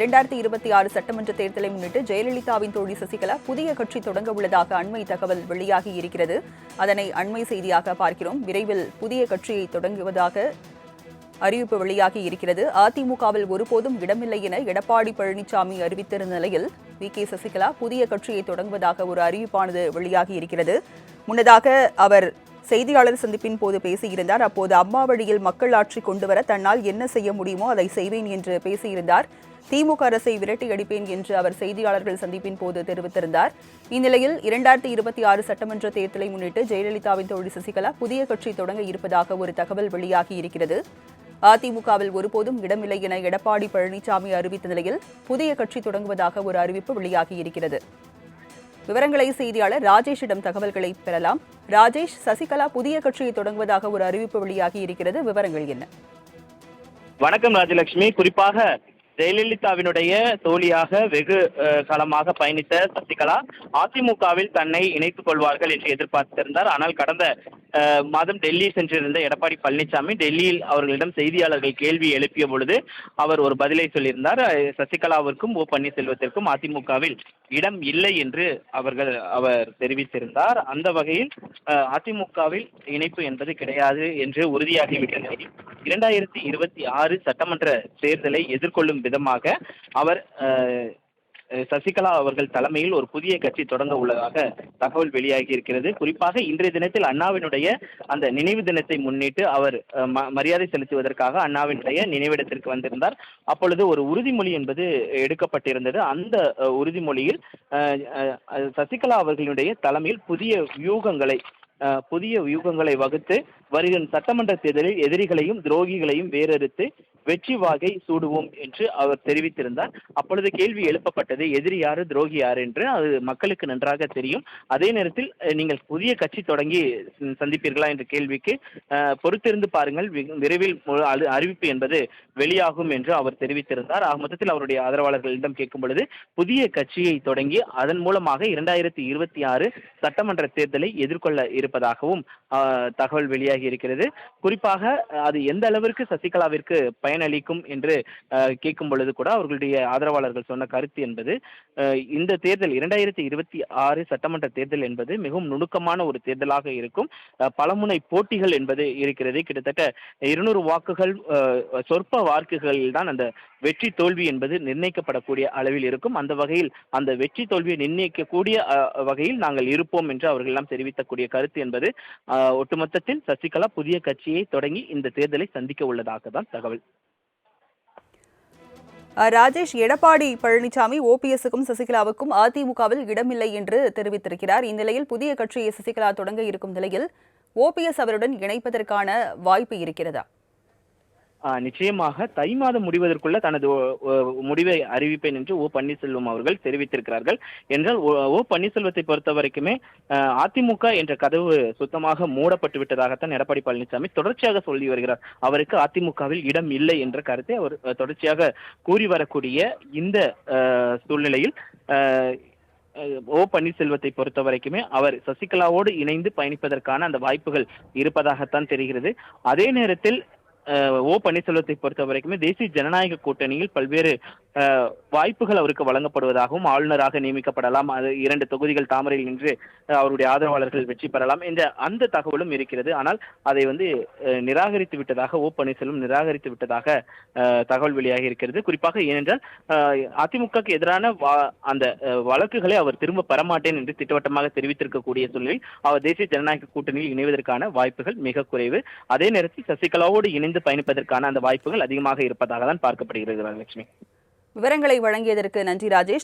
2026 சட்டமன்ற தேர்தலை முன்னிட்டு ஜெயலலிதாவின் தோழி சசிகலா புதிய கட்சி தொடங்க உள்ளதாக அண்மை தகவல் வெளியாகி இருக்கிறது. அதனை அண்மை செய்தியாக பார்க்கிறோம். விரைவில் புதிய கட்சியை தொடங்குவதாக அறிவிப்பு வெளியாகி இருக்கிறது. அதிமுகவில் ஒருபோதும் இடமில்லை என எடப்பாடி பழனிசாமி அறிவித்திருந்த நிலையில் சசிகலா புதிய கட்சியை தொடங்குவதாக ஒரு அறிவிப்பானது வெளியாகி இருக்கிறது. முன்னதாக அவர் செய்தியாளர் சந்திப்பின் போது பேசியிருந்தார். அப்போது அம்மா வழியில் மக்கள் ஆட்சி கொண்டுவர தன்னால் என்ன செய்ய முடியுமோ அதை செய்வேன் என்று பேசியிருந்தார். திமுக அரசை விரட்டி அடிப்பேன் என்று அவர் செய்தியாளர்கள் சந்திப்பின் போது தெரிவித்திருந்தார். இந்நிலையில் 2026 சட்டமன்ற தேர்தலை முன்னிட்டு ஜெயலலிதாவின் தோழி சசிகலா புதிய கட்சி தொடங்க இருப்பதாக ஒரு தகவல் வெளியாகி இருக்கிறது. அதிமுகவில் ஒருபோதும் இடமில்லை என எடப்பாடி பழனிசாமி அறிவித்த நிலையில் புதிய கட்சி தொடங்குவதாக ஒரு அறிவிப்பு வெளியாகி இருக்கிறது. விவரங்களை செய்தியாளர் ராஜேஷிடம் தகவல்களை பெறலாம். ராஜேஷ், சசிகலா புதிய கட்சியை தொடங்குவதாக ஒரு அறிவிப்பு வெளியாகி இருக்கிறது. விவரங்கள் என்ன? வணக்கம் ராஜலட்சுமி. குறிப்பாக ஜெயலலிதாவினுடைய தோழியாக வெகு காலமாக பயணித்த சசிகலா அதிமுகவில் தன்னை இணைத்துக் கொள்வார்கள் என்று எதிர்பார்த்திருந்தார். ஆனால் கடந்த மாதம் டெல்லி சென்றிருந்த எடப்பாடி பழனிசாமி டெல்லியில் அவர்களிடம் செய்தியாளர்கள் கேள்வி எழுப்பிய பொழுது அவர் ஒரு பதிலை சொல்லியிருந்தார். சசிகலாவிற்கும் ஓ பன்னீர்செல்வத்திற்கும் அதிமுகவில் இடம் இல்லை என்று அவர் தெரிவித்திருந்தார். அந்த வகையில் அதிமுகவில் இணைப்பு என்பது கிடையாது என்று உறுதியாகிவிட்ட நிலையில் 2026 சட்டமன்ற தேர்தலை எதிர்கொள்ளும் விதமாக அவர் சசிகலா அவர்கள் தலைமையில் ஒரு புதிய கட்சி தொடங்க உள்ளதாக தகவல் வெளியாகி இருக்கிறது. குறிப்பாக இன்றைய தினத்தில் அண்ணாவினுடைய அந்த நினைவு தினத்தை முன்னிட்டு அவர் மரியாதை செலுத்துவதற்காக அண்ணாவினுடைய நினைவிடத்திற்கு வந்திருந்தார். அப்பொழுது ஒரு உறுதிமொழி என்பது எடுக்கப்பட்டிருந்தது. அந்த உறுதிமொழியில் சசிகலா அவர்களுடைய தலைமையில் புதிய வியூகங்களை வகுத்து வருகிற சட்டமன்ற தேர்தலில் எதிரிகளையும் துரோகிகளையும் வேறறுத்து வெற்றி வாகை சூடுவோம் என்று அவர் தெரிவித்திருந்தார். அப்பொழுது கேள்வி எழுப்பப்பட்டது, எதிரி யாரு துரோகி யாரு என்று. அது மக்களுக்கு நன்றாக தெரியும். அதே நேரத்தில் நீங்கள் புதிய கட்சி தொடங்கி சந்திப்பீர்களா என்ற கேள்விக்கு பொறுத்திருந்து பாருங்கள், விரைவில் அறிவிப்பு என்பது வெளியாகும் என்று அவர் தெரிவித்திருந்தார். ஆக மொத்தத்தில் அவருடைய ஆதரவாளர்களிடம் கேட்கும் பொழுது புதிய கட்சியை தொடங்கி அதன் மூலமாக 2026 சட்டமன்ற தேர்தலை எதிர்கொள்ள இருப்பதாகவும் தகவல் வெளியாகி இருக்கிறது. குறிப்பாக அது எந்த அளவிற்கு சசிகலாவிற்கு பயனளிக்கும் என்று கேட்கும் பொழுது கூட அவர்களுடைய ஆதரவாளர்கள் சொன்ன கருத்து என்பது, இந்த தேர்தல் 2026 சட்டமன்ற தேர்தல் என்பது மிகவும் நுணுக்கமான ஒரு தேர்தலாக இருக்கும். பலமுனை போட்டிகள் என்பது இருக்கிறது. கிட்டத்தட்ட 200 வாக்குகள் சொற்ப வாக்குகளில் தான் அந்த வெற்றி தோல்வி என்பது நிர்ணயிக்கப்படக்கூடிய அளவில் இருக்கும். அந்த வகையில் அந்த வெற்றி தோல்வியை நிர்ணயிக்கக்கூடிய வகையில் நாங்கள் இருப்போம் என்று அவர்கள் எல்லாம் தெரிவிக்கக்கூடிய கருத்து என்பது ஒட்டுமொத்தத்தில் சசிகலா புதிய கட்சியை தொடங்கி இந்த தேர்தலை சந்திக்க உள்ளதாக தான் தகவல். ராஜேஷ், எடப்பாடி பழனிசாமி ஓபிஎஸ்க்கும் சசிகலாவுக்கும் அதிமுகவில் இடமில்லை என்று தெரிவித்திருக்கிறார். இந்நிலையில் புதிய கட்சியை சசிகலா தொடங்க இருக்கும் நிலையில் ஓபிஎஸ் அவருடன் இணைப்பதற்கான வாய்ப்பு இருக்கிறதா? நிச்சயமாக தை மாதம் முடிவதற்குள்ள தனது முடிவை அறிவிப்பேன் என்று ஓ பன்னீர்செல்வம் அவர்கள் தெரிவித்திருக்கிறார்கள். என்றால் ஓ பன்னீர்செல்வத்தை பொறுத்த வரைக்குமே அதிமுக என்ற கதவு சுத்தமாக மூடப்பட்டு விட்டதாகத்தான் எடப்பாடி பழனிசாமி தொடர்ச்சியாக சொல்லி வருகிறார். அவருக்கு அதிமுகவில் இடம் இல்லை என்ற கருத்தை அவர் தொடர்ச்சியாக கூறி வரக்கூடிய இந்த சூழ்நிலையில் ஓ பன்னீர்செல்வத்தை பொறுத்த வரைக்குமே அவர் சசிகலாவோடு இணைந்து பயணிப்பதற்கான அந்த வாய்ப்புகள் இருப்பதாகத்தான் தெரிகிறது. அதே நேரத்தில் ஓ பன்னீர்செல்வத்தை பொறுத்த வரைக்குமே தேசிய ஜனநாயக கூட்டணியில் பல்வேறு வாய்ப்புகள் அவருக்கு வழங்கப்படுவதாகவும், ஆளுநராக நியமிக்கப்படலாம், அது 2 தொகுதிகள் தாமரையில் நின்று அவருடைய ஆதரவாளர்கள் வெற்றி பெறலாம் என்ற அந்த தகவலும் இருக்கிறது. ஆனால் அதை நிராகரித்து விட்டதாக ஓ பன்னீர்செல்வம் நிராகரித்து விட்டதாக தகவல் வெளியாகி இருக்கிறது. குறிப்பாக ஏனென்றால் அதிமுகக்கு எதிரான அந்த வழக்குகளை அவர் திரும்ப பெறமாட்டேன் என்று திட்டவட்டமாக தெரிவித்திருக்கக்கூடிய சூழலில் அவர் தேசிய ஜனநாயக கூட்டணியில் இணைவதற்கான வாய்ப்புகள் மிக குறைவு. அதே நேரத்தில் சசிகலாவோடு இணைந்து பயணிப்பதற்கான அந்த வாய்ப்புகள் அதிகமாக இருப்பதாக தான் பார்க்கப்படுகிறது. லட்சுமி, விவரங்களை வழங்கியதற்கு நன்றி ராஜேஷ்.